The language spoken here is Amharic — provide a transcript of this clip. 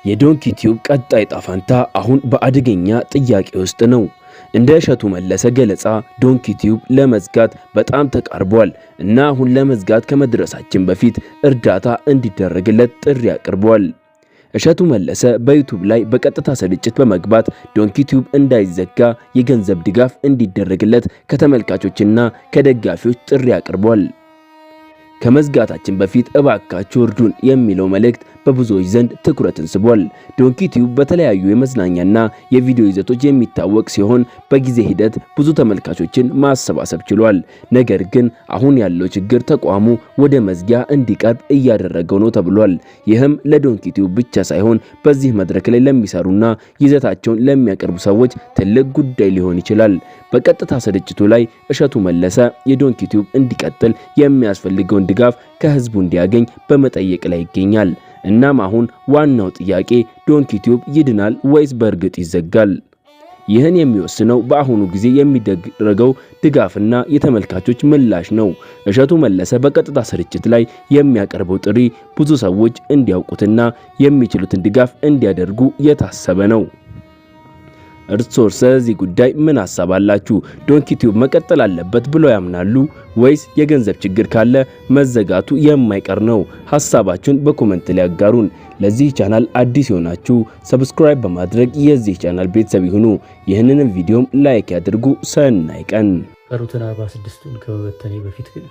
የዶንኪ ቲዩብ ቀጣይ ጣፋንታ አሁን በአደገኛ ጥያቄ ውስጥ ነው። እንደ እሸቱ መለሰ ገለጻ ዶንኪ ቲዩብ ለመዝጋት በጣም ተቃርቧል እና አሁን ለመዝጋት ከመድረሳችን በፊት እርዳታ እንዲደረግለት ጥሪ አቅርቧል። እሸቱ መለሰ በዩቲዩብ ላይ በቀጥታ ስርጭት በመግባት ዶንኪ ቲዩብ እንዳይዘጋ የገንዘብ ድጋፍ እንዲደረግለት ከተመልካቾችና ከደጋፊዎች ጥሪ አቅርቧል። ከመዝጋታችን በፊት እባካችሁ እርዱን የሚለው መልእክት በብዙዎች ዘንድ ትኩረትን ስቧል። ዶንኪ ቲዩብ በተለያዩ የመዝናኛና የቪዲዮ ይዘቶች የሚታወቅ ሲሆን በጊዜ ሂደት ብዙ ተመልካቾችን ማሰባሰብ ችሏል። ነገር ግን አሁን ያለው ችግር ተቋሙ ወደ መዝጊያ እንዲቀርብ እያደረገው ነው ተብሏል። ይህም ለዶንኪ ቲዩብ ብቻ ሳይሆን በዚህ መድረክ ላይ ለሚሰሩና ይዘታቸውን ለሚያቀርቡ ሰዎች ትልቅ ጉዳይ ሊሆን ይችላል። በቀጥታ ስርጭቱ ላይ እሸቱ መለሰ የዶንኪ ቲዩብ እንዲቀጥል የሚያስፈልገውን ድጋፍ ከህዝቡ እንዲያገኝ በመጠየቅ ላይ ይገኛል። እናም አሁን ዋናው ጥያቄ ዶንኪ ቲዩብ ይድናል ወይስ በእርግጥ ይዘጋል? ይህን የሚወስነው በአሁኑ ጊዜ የሚደረገው ድጋፍና የተመልካቾች ምላሽ ነው። እሸቱ መለሰ በቀጥታ ስርጭት ላይ የሚያቀርበው ጥሪ ብዙ ሰዎች እንዲያውቁትና የሚችሉትን ድጋፍ እንዲያደርጉ የታሰበ ነው። እርስዎ ስለዚህ ጉዳይ ምን ሐሳብ አላችሁ? ዶንኪ ቲዩብ መቀጠል አለበት ብለው ያምናሉ ወይስ የገንዘብ ችግር ካለ መዘጋቱ የማይቀር ነው? ሐሳባችሁን በኮሜንት ላይ ያጋሩን። ለዚህ ቻናል አዲስ የሆናችሁ ሰብስክራይብ በማድረግ የዚህ ቻናል ቤተሰብ ይሁኑ። ይህንንም ቪዲዮም ላይክ ያድርጉ። ሰናይ ቀን። ቀሩትን 46ቱን ከመበተኔ በፊት ግን